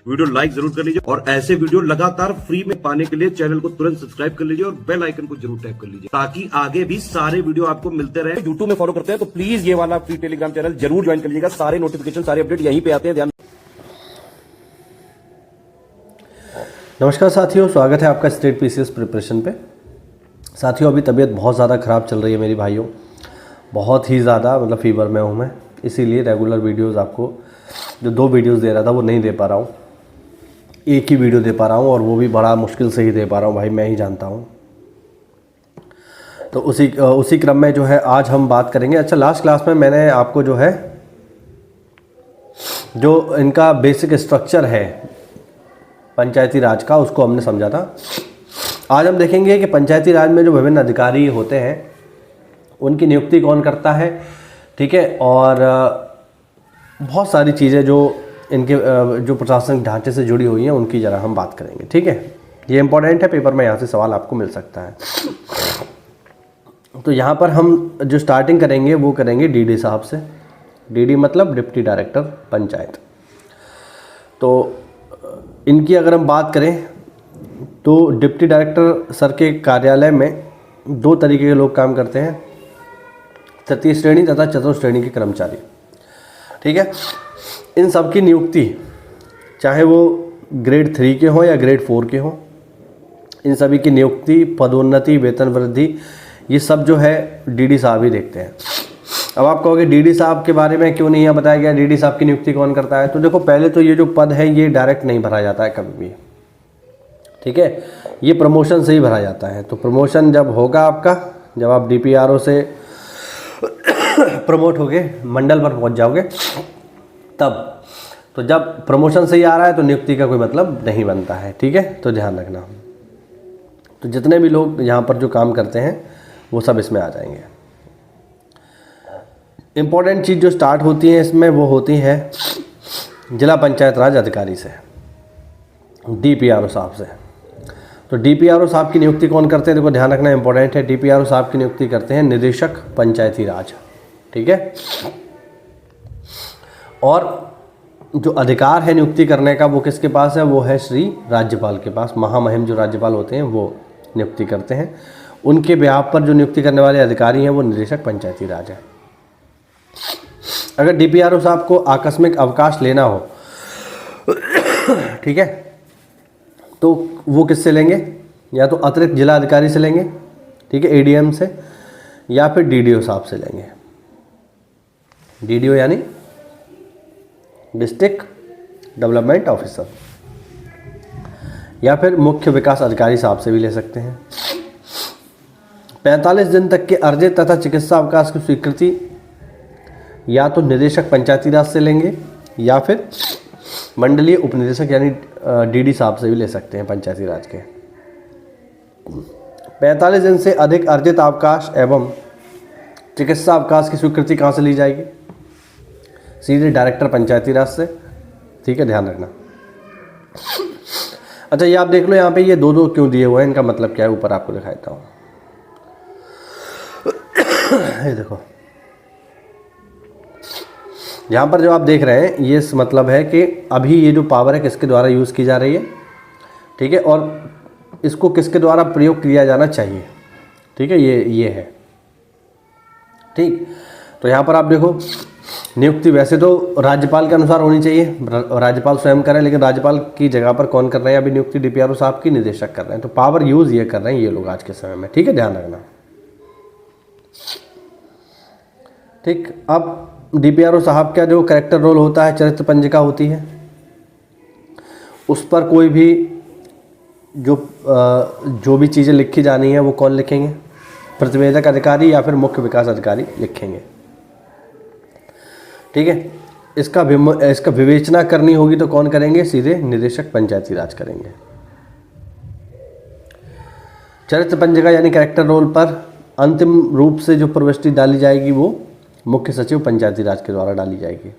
Video like जरूर कर लीजिए और ऐसे वीडियो लगातार फ्री में पाने के लिए चैनल को तुरंत सब्सक्राइब कर लीजिए और बेल आइकन को जरूर टैप कर लीजिए ताकि आगे भी सारे वीडियो आपको मिलते रहे। यूट्यूब में फॉलो करते हैं तो प्लीज ये वाला फ्री टेलीग्राम चैनल जरूर ज्वाइन कर लीजिएगा। सारे नोटिफिकेशन सारे अपडेट यहीं पे आते हैं। ध्यान। नमस्कार साथियों, स्वागत है आपका स्टेट पीसीएस प्रिपरेशन पे। साथियों, अभी तबीयत बहुत ज़्यादा ख़राब चल रही है मेरी भाइयों, बहुत ही ज़्यादा, मतलब फीवर में हूँ मैं, इसीलिए रेगुलर वीडियोस आपको जो 2 वीडियोस दे रहा था वो नहीं दे पा रहा हूँ। एक ही वीडियो दे पा रहा हूँ और वो भी बड़ा मुश्किल से ही दे पा रहा हूँ भाई, मैं ही जानता हूँ। तो उसी क्रम में जो है आज हम बात करेंगे। अच्छा, लास्ट क्लास में मैंने आपको जो है जो इनका बेसिक स्ट्रक्चर है पंचायती राज का, उसको हमने समझा था। आज हम देखेंगे कि पंचायती राज में जो विभिन्न अधिकारी होते हैं उनकी नियुक्ति कौन करता है, ठीक है, और बहुत सारी चीज़ें जो इनके जो प्रशासनिक ढांचे से जुड़ी हुई हैं उनकी ज़रा हम बात करेंगे, ठीक है। ये इंपॉर्टेंट है, पेपर में यहाँ से सवाल आपको मिल सकता है। तो यहाँ पर हम जो स्टार्टिंग करेंगे वो करेंगे डीडी साहब से। डीडी मतलब डिप्टी डायरेक्टर पंचायत। तो इनकी अगर हम बात करें तो डिप्टी डायरेक्टर सर के कार्यालय में 2 तरीके के लोग काम करते हैं, तृतीय श्रेणी तथा चतुर्थ श्रेणी के कर्मचारी, ठीक है। इन सब की नियुक्ति चाहे वो ग्रेड 3 के हों या ग्रेड 4 के हों, इन सभी की नियुक्ति, पदोन्नति, वेतन वृद्धि, ये सब जो है डीडी साहब ही देखते हैं। अब आप कहोगे डीडी साहब के बारे में क्यों नहीं यहाँ बताया गया, डीडी साहब की नियुक्ति कौन करता है? तो देखो, पहले तो ये जो पद है ये डायरेक्ट नहीं भरा जाता है कभी भी, ठीक है, ये प्रमोशन से ही भरा जाता है। तो प्रमोशन जब होगा आपका, जब आप डीपीआरओ से प्रमोट होगे मंडल पर पहुंच जाओगे तब, तो जब प्रमोशन से ही आ रहा है तो नियुक्ति का कोई मतलब नहीं बनता है, ठीक है, तो ध्यान रखना। तो जितने भी लोग यहाँ पर जो काम करते हैं वो सब इसमें आ जाएंगे। इम्पोर्टेंट चीज़ जो स्टार्ट होती है इसमें वो होती है जिला पंचायत राज अधिकारी से, डीपीआरओ साहब से। तो डीपीआरओ साहब की नियुक्ति कौन करते हैं? देखो ध्यान रखना, इंपॉर्टेंट है। डीपीआरओ साहब की नियुक्ति करते हैं निदेशक पंचायती राज, ठीक है। और जो अधिकार है नियुक्ति करने का वो किसके पास है? वो है श्री राज्यपाल के पास। महामहिम जो राज्यपाल होते हैं वो नियुक्ति करते हैं। उनके ब्याह पर जो नियुक्ति करने वाले अधिकारी हैं वो निदेशक पंचायती राज है। अगर डीपीआरओ साहब को आकस्मिक अवकाश लेना हो, ठीक है, तो वो किससे लेंगे? या तो अतिरिक्त जिला अधिकारी से लेंगे, ठीक है, एडीएम से, या फिर डीडीओ साहब से लेंगे। डीडीओ यानी डिस्ट्रिक्ट डेवलपमेंट ऑफिसर, या फिर मुख्य विकास अधिकारी साहब से भी ले सकते हैं। 45 दिन तक के अर्जित तथा चिकित्सा अवकाश की स्वीकृति या तो निदेशक पंचायती राज से लेंगे या फिर मंडलीय उपनिदेशक यानी डीडी साहब से भी ले सकते हैं पंचायती राज के। 45 दिन से अधिक अर्जित अवकाश एवं चिकित्सा अवकाश की स्वीकृति कहाँ से ली जाएगी? सीधे डायरेक्टर पंचायती राज से, ठीक है, ध्यान रखना। अच्छा, ये आप देख लो यहाँ पे ये 2-2 क्यों दिए हुए हैं, इनका मतलब क्या है, ऊपर आपको दिखाता हूँ। ये देखो, यहाँ पर जो आप देख रहे हैं ये मतलब है कि अभी ये जो पावर है किसके द्वारा यूज़ की जा रही है, ठीक है, और इसको किसके द्वारा प्रयोग किया जाना चाहिए, ठीक है, ये है, ठीक। तो यहाँ पर आप देखो, नियुक्ति वैसे तो राज्यपाल के अनुसार होनी चाहिए, राज्यपाल स्वयं करें, लेकिन राज्यपाल की जगह पर कौन कर रहे हैं अभी नियुक्ति? डीपीआरओ साहब की, निदेशक कर रहे हैं। तो पावर यूज़ ये कर रहे हैं ये लोग आज के समय में, ठीक है, ध्यान रखना, ठीक। अब डीपीआरओ साहब का जो कैरेक्टर रोल होता है, चरित्र पंजिका होती है, उस पर कोई भी जो भी चीज़ें लिखी जानी है वो कौन लिखेंगे? प्रतिवेदक अधिकारी या फिर मुख्य विकास अधिकारी लिखेंगे, ठीक है। इसका विवेचना करनी होगी तो कौन करेंगे? सीधे निदेशक पंचायती राज करेंगे। चरित्र पंजिका यानी कैरेक्टर रोल पर अंतिम रूप से जो प्रविष्टि डाली जाएगी वो मुख्य सचिव पंचायती राज के द्वारा डाली जाएगी।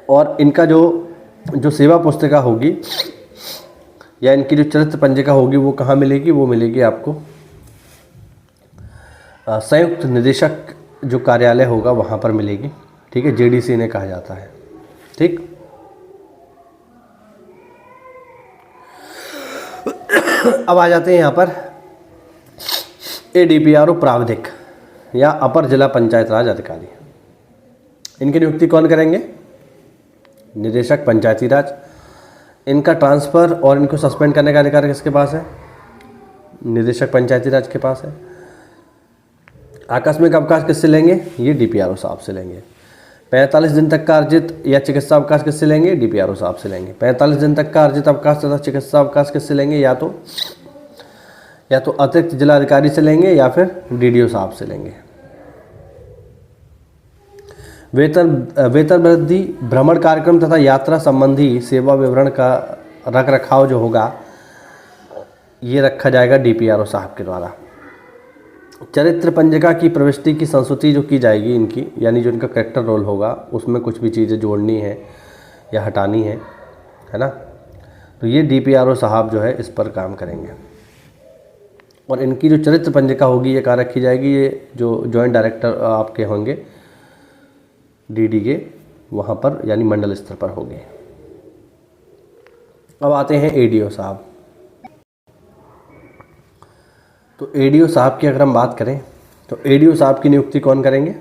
और इनका जो सेवा पुस्तिका होगी या इनकी जो चरित्र पंजिका होगी वो कहाँ मिलेगी? वो मिलेगी आपको संयुक्त निदेशक जो कार्यालय होगा वहाँ पर मिलेगी, ठीक है, जेडीसी ने कहा जाता है, ठीक। अब आ जाते हैं यहाँ पर ADPRO प्राविधिक या अपर जिला पंचायत राज अधिकारी। इनकी नियुक्ति कौन करेंगे? निदेशक पंचायती राज। इनका ट्रांसफ़र और इनको सस्पेंड करने का अधिकार किसके पास है? निदेशक पंचायती राज के पास है। आकस्मिक अवकाश किससे लेंगे? ये DPRO साहब से लेंगे। 45 दिन तक का अर्जित या चिकित्सा अवकाश किससे लेंगे? DPRO साहब से लेंगे। 45 दिन तक का अर्जित अवकाश तथा चिकित्सा अवकाश किससे लेंगे? या तो अतिरिक्त जिलाधिकारी से लेंगे या फिर DDO साहब से लेंगे। वेतन वृद्धि, भ्रमण कार्यक्रम तथा यात्रा संबंधी सेवा विवरण का रख रखाव जो होगा ये रखा जाएगा DPRO साहब के द्वारा। चरित्र पंजिका की प्रविष्टि की संस्तुति जो की जाएगी इनकी, यानी जो इनका कैरेक्टर रोल होगा उसमें कुछ भी चीज़ें जोड़नी है या हटानी है ना, तो ये DPRO साहब जो है इस पर काम करेंगे। और इनकी जो चरित्र पंजिका होगी ये कहाँ रखी जाएगी? ये जो जॉइंट डायरेक्टर आपके होंगे DD के, वहाँ पर यानी मंडल स्तर पर होंगे। अब आते हैं ADO साहब। तो ADO साहब की अगर हम बात करें तो ADO साहब की नियुक्ति कौन करेंगे?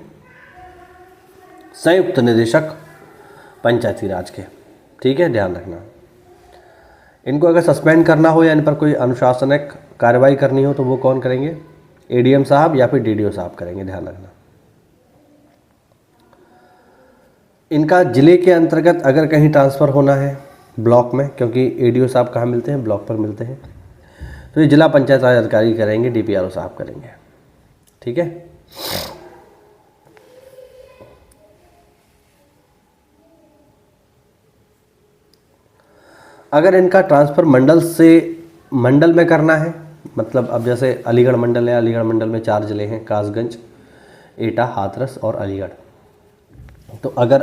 संयुक्त निदेशक पंचायती राज के। ठीक है, ध्यान रखना। इनको अगर सस्पेंड करना हो या इन पर कोई अनुशासनिक कार्रवाई करनी हो तो वो कौन करेंगे? ADM साहब या फिर DDO साहब करेंगे, ध्यान रखना। इनका जिले के अंतर्गत अगर कहीं ट्रांसफ़र होना है ब्लॉक में, क्योंकि ADO साहब कहाँ मिलते हैं? ब्लॉक पर मिलते हैं, तो ये जिला पंचायत राज अधिकारी करेंगे, DPRO साहब करेंगे। ठीक है, अगर इनका ट्रांसफ़र मंडल से मंडल में करना है, मतलब अब जैसे अलीगढ़ मंडल है, अलीगढ़ मंडल में 4 जिले हैं, कासगंज, एटा, हाथरस और अलीगढ़। तो अगर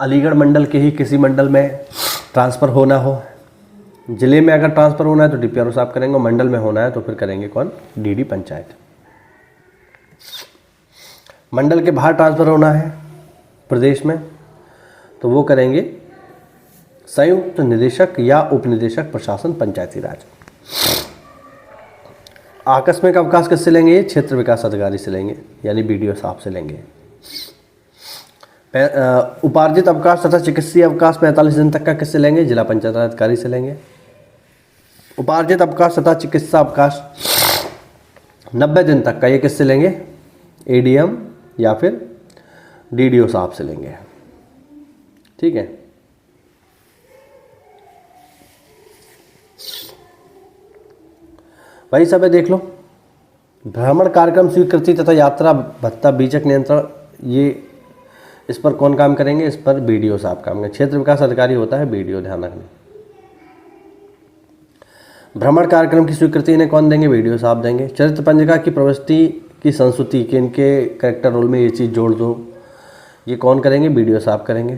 अलीगढ़ मंडल के ही किसी मंडल में ट्रांसफ़र होना हो, जिले में अगर ट्रांसफ़र होना है तो DPRO साहब करेंगे, मंडल में होना है तो फिर करेंगे कौन? DD पंचायत। मंडल के बाहर ट्रांसफ़र होना है प्रदेश में तो वो करेंगे संयुक्त निदेशक या उपनिदेशक प्रशासन पंचायती राज। आकस्मिक अवकाश किससे लेंगे? ये क्षेत्र विकास अधिकारी से लेंगे, यानी BDO साहब से लेंगे। उपार्जित अवकाश तथा चिकित्सीय अवकाश 45 दिन तक का किससे लेंगे? जिला पंचायत राज अधिकारी से लेंगे। उपार्जित अवकाश तथा चिकित्सा अवकाश 90 दिन तक का ये किससे लेंगे? ADM या फिर DDO साहब से लेंगे। ठीक है, वही सब है, देख लो। भ्रमण कार्यक्रम स्वीकृति तथा यात्रा भत्ता बीचक नियंत्रण, ये इस पर कौन काम करेंगे? इस पर BDO साहब काम करेंगे। क्षेत्र विकास अधिकारी होता है BDO, ध्यान रखना। भ्रमण कार्यक्रम की स्वीकृति इन्हें कौन देंगे? BDO साहब देंगे। चरित्र पंजिका की प्रविष्टि की संस्तुति कि इनके कैरेक्टर रोल में ये चीज़ जोड़ दो, ये कौन करेंगे? BDO साहब करेंगे।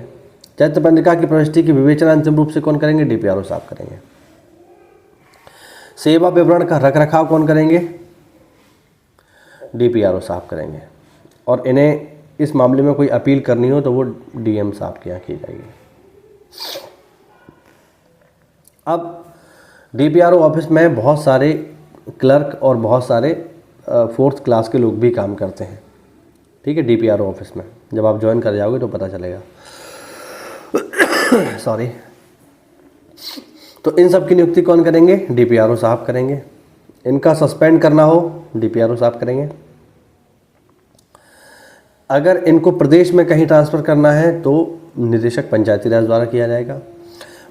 चरित्र पंजिका की प्रविष्टि की विवेचना अंतिम रूप से कौन करेंगे? DPRO साहब करेंगे। सेवा विवरण का रख रखाव कौन करेंगे? DPRO साहब करेंगे। और इन्हें इस मामले में कोई अपील करनी हो तो वो DM साहब के यहाँ की जाएगी। अब DPRO ऑफिस में बहुत सारे क्लर्क और बहुत सारे 4th क्लास के लोग भी काम करते हैं। ठीक है, DPRO ऑफिस में जब आप ज्वाइन कर जाओगे तो पता चलेगा। सॉरी। तो इन सब की नियुक्ति कौन करेंगे? DPRO साहब करेंगे। इनका सस्पेंड करना हो DPRO साहब करेंगे। अगर इनको प्रदेश में कहीं ट्रांसफ़र करना है तो निदेशक पंचायती राज द्वारा किया जाएगा।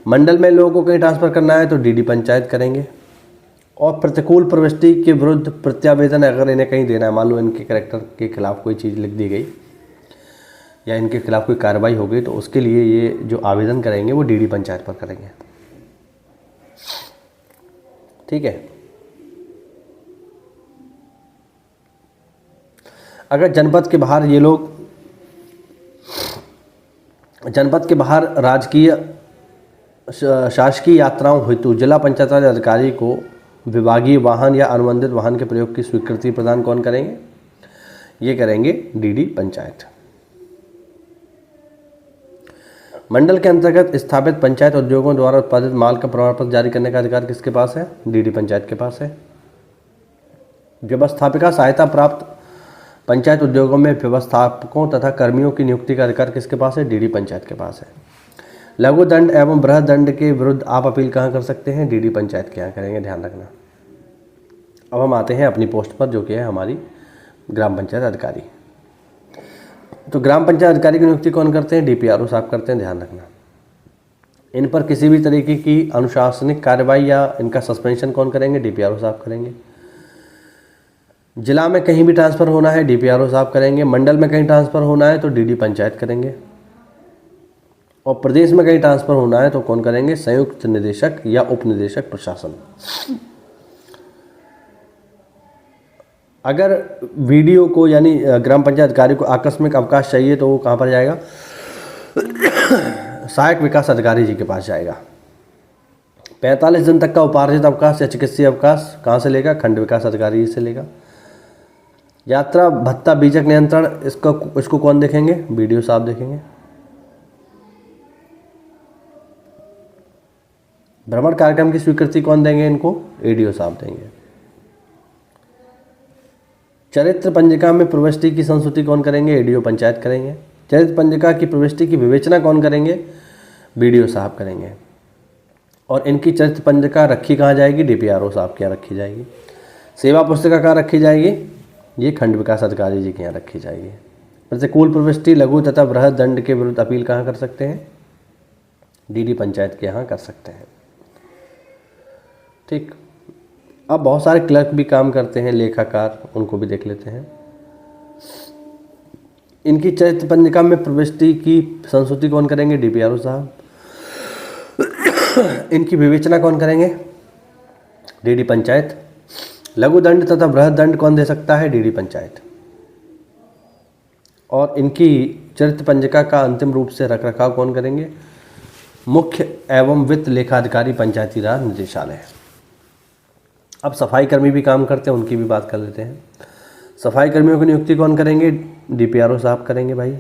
मंडल में लोगों को कहीं ट्रांसफ़र करना है तो DD पंचायत करेंगे। और प्रतिकूल प्रविष्टि के विरुद्ध प्रत्यावेदन अगर इन्हें कहीं देना है, मान लो इनके कैरेक्टर के खिलाफ कोई चीज़ लिख दी गई या इनके खिलाफ कोई कार्रवाई हो गई, तो उसके लिए ये जो आवेदन करेंगे वो DD पंचायत पर करेंगे। ठीक है, अगर जनपद के बाहर ये लोग जनपद के बाहर राजकीय शासकीय यात्राओं हेतु जिला पंचायत राज अधिकारी को विभागीय वाहन या अनुबंधित वाहन के प्रयोग की स्वीकृति प्रदान कौन करेंगे? ये करेंगे DD पंचायत। मंडल के अंतर्गत स्थापित पंचायत उद्योगों द्वारा उत्पादित माल का प्रमाण पत्र जारी करने का अधिकार किसके पास है? डीडी पंचायत के पास है। व्यवस्थापिका सहायता प्राप्त पंचायत उद्योगों में व्यवस्थापकों तथा कर्मियों की नियुक्ति का अधिकार किसके पास है? डीडी पंचायत के पास है। लघु दंड एवं बृहद दंड के विरुद्ध आप अपील कहाँ कर सकते हैं? डीडी पंचायत के यहाँ करेंगे, ध्यान रखना। अब हम आते हैं अपनी पोस्ट पर, जो कि है हमारी ग्राम पंचायत अधिकारी। तो ग्राम पंचायत अधिकारी की नियुक्ति कौन करते हैं? डीपीआरओ साहब करते हैं, ध्यान रखना। इन पर किसी भी तरीके की अनुशासनिक कार्रवाई या इनका सस्पेंशन कौन करेंगे? डीपीआरओ साहब करेंगे। जिला में कहीं भी ट्रांसफ़र होना है, डीपीआरओ साहब करेंगे। मंडल में कहीं ट्रांसफ़र होना है तो डीडी पंचायत करेंगे। और प्रदेश में कहीं ट्रांसफ़र होना है तो कौन करेंगे? संयुक्त निदेशक या उप निदेशक प्रशासन। अगर वीडियो को यानी ग्राम पंचायत अधिकारी को आकस्मिक अवकाश चाहिए तो वो कहाँ पर जाएगा? सहायक विकास अधिकारी जी के पास जाएगा। 45 दिन तक का उपार्जित अवकाश या चिकित्सीय अवकाश कहाँ से लेगा? खंड विकास अधिकारी जी से लेगा। यात्रा भत्ता बीजक नियंत्रण, इसको कौन देखेंगे? बीडीओ साहब देखेंगे। भ्रमण कार्यक्रम की स्वीकृति कौन देंगे इनको? एडीओ साहब देंगे। चरित्र पंजिका में प्रविष्टि की संस्तुति कौन करेंगे? एडीओ पंचायत करेंगे। चरित्र पंजिका की प्रविष्टि की विवेचना कौन करेंगे? बीडीओ साहब करेंगे। और इनकी चरित्र पंजिका रखी कहाँ जाएगी? डीपीआरओ साहब के यहाँ रखी जाएगी। सेवा पुस्तिका कहाँ रखी जाएगी? ये खंड विकास अधिकारी जी के यहाँ रखी जाएगी। प्रतिकूल प्रविष्टि, लघु तथा बृहद दंड के विरुद्ध अपील कहाँ कर सकते हैं? डीडी पंचायत के यहाँ कर सकते हैं। ठीक। अब बहुत सारे क्लर्क भी काम करते हैं, लेखाकार, उनको भी देख लेते हैं। इनकी चरित्र पंजिका में प्रविष्टि की संस्तुति कौन करेंगे? डीपीआरओ साहब। इनकी विवेचना कौन करेंगे? डीडी पंचायत। लघु दंड तथा बृहद दंड कौन दे सकता है? डीडी पंचायत। और इनकी चरित्र पंजिका का अंतिम रूप से रखरखाव कौन करेंगे? मुख्य एवं वित्त लेखाधिकारी पंचायती राज निदेशालय। अब सफाई कर्मी भी काम करते हैं, उनकी भी बात कर लेते हैं। सफाई कर्मियों की नियुक्ति कौन करेंगे? डीपीआरओ साहब करेंगे भाई।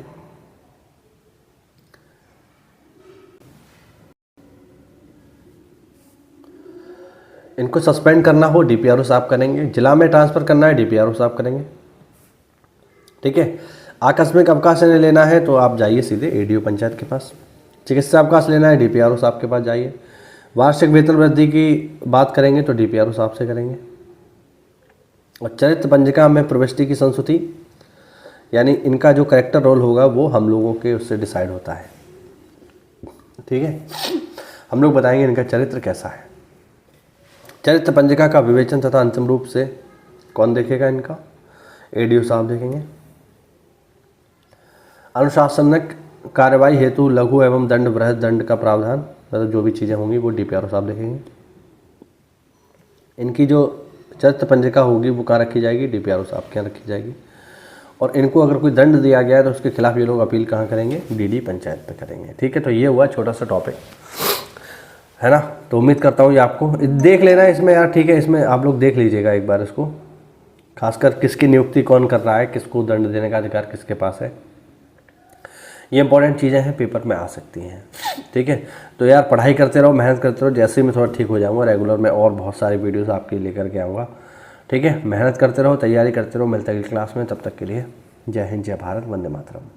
इनको सस्पेंड करना हो, डीपीआरओ साहब करेंगे। जिला में ट्रांसफ़र करना है, डीपीआरओ साहब करेंगे। ठीक है। आकस्मिक अवकाश लेना है तो आप जाइए सीधे एडीओ पंचायत के पास। चिकित्सा अवकाश लेना है, डीपीआरओ साहब के पास जाइए। वार्षिक वेतन वृद्धि की बात करेंगे तो डीपीआरओ साहब से करेंगे। और चरित्र पंजिका में प्रविष्टि की संस्तुति, यानी इनका जो करेक्टर रोल होगा वो हम लोगों के उससे डिसाइड होता है। ठीक है। हम लोग बताएंगे इनका चरित्र कैसा है। चरित्र पंजिका का विवेचन तथा अंतिम रूप से कौन देखेगा? इनका एडीओ साहब देखेंगे। अनुशासनिक कार्रवाई हेतु लघु एवं दंड बृहद दंड का प्रावधान, मतलब जो भी चीज़ें होंगी वो डीपीआरओ साहब देखेंगे। इनकी जो चरित्र पंजिका होगी वो कहाँ रखी जाएगी? डीपीआरओ साहब के यहाँ रखी जाएगी। और इनको अगर कोई दंड दिया गया है तो उसके खिलाफ ये लोग अपील कहाँ करेंगे? डीडी पंचायत पे करेंगे। ठीक है। तो ये हुआ छोटा सा टॉपिक, है ना। तो उम्मीद करता हूँ ये आपको देख लेना है इसमें यार। ठीक है। इसमें आप लोग देख लीजिएगा एक बार इसको, खासकर किसकी नियुक्ति कौन कर रहा है, किसको दंड देने का अधिकार किसके पास है। ये इंपॉर्टेंट चीज़ें हैं, पेपर में आ सकती हैं। ठीक है। तो यार पढ़ाई करते रहो, मेहनत करते रहो। जैसे ही मैं थोड़ा ठीक हो जाऊँगा रेगुलर मैं और बहुत सारी वीडियोस आपके लेकर के आऊँगा। ठीक है। मेहनत करते रहो, तैयारी करते रहो। मिलते हैं अगली क्लास में, तब तक के लिए जय हिंद, जय भारत, वंदे मातरम।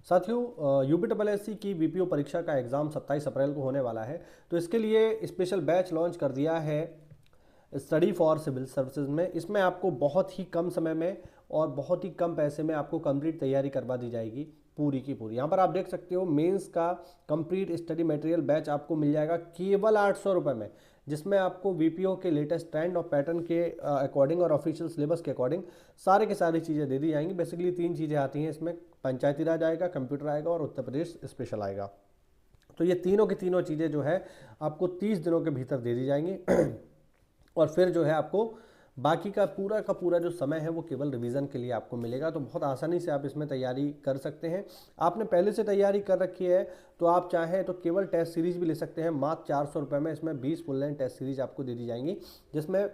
साथियों, यूपीएससी की वीपीओ परीक्षा का एग्ज़ाम 27 अप्रैल को होने वाला है। तो इसके लिए स्पेशल बैच लॉन्च कर दिया है स्टडी फॉर सिविल सर्विसेज में। इसमें आपको बहुत ही कम समय में और बहुत ही कम पैसे में आपको कंप्लीट तैयारी करवा दी जाएगी पूरी की पूरी। यहाँ पर आप देख सकते हो मेंस का कंप्लीट स्टडी मटेरियल बैच आपको मिल जाएगा केवल 800 रुपये में, जिसमें आपको वीपीओ के लेटेस्ट ट्रेंड और पैटर्न के अकॉर्डिंग और ऑफिशियल सिलेबस के अकॉर्डिंग सारे की सारी चीज़ें दे दी जाएंगी। बेसिकली 3 चीज़ें आती हैं इसमें, पंचायती राज आएगा, कंप्यूटर आएगा और उत्तर प्रदेश स्पेशल आएगा। तो ये तीनों की तीनों चीज़ें जो है आपको 30 दिनों के भीतर दे दी जाएंगी और फिर जो है आपको बाकी का पूरा जो समय है वो केवल रिवीजन के लिए आपको मिलेगा। तो बहुत आसानी से आप इसमें तैयारी कर सकते हैं। आपने पहले से तैयारी कर रखी है तो आप चाहें तो केवल टेस्ट सीरीज भी ले सकते हैं। मात्र 400 रुपये में इसमें 20 फुल लेंथ टेस्ट सीरीज आपको दे दी जाएंगी, जिसमें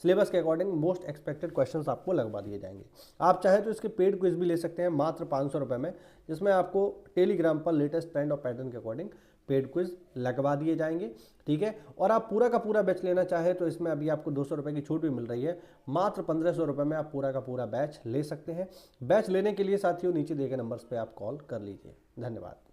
सिलेबस के अकॉर्डिंग मोस्ट एक्सपेक्टेड क्वेश्चंस आपको लगवा दिए जाएंगे। आप चाहे तो इसके पेड क्विज भी ले सकते हैं मात्र 500 रुपये में, जिसमें आपको टेलीग्राम पर लेटेस्ट ट्रेंड और पैटर्न के अकॉर्डिंग पेड क्विज लगवा दिए जाएंगे, ठीक है। और आप पूरा का पूरा बैच लेना चाहे तो इसमें अभी आपको 200 रुपये की छूट भी मिल रही है। मात्र 1500 रुपये में आप पूरा का पूरा बैच ले सकते हैं। बैच लेने के लिए साथियों नीचे दिए गए नंबर्स पर आप कॉल कर लीजिए। धन्यवाद।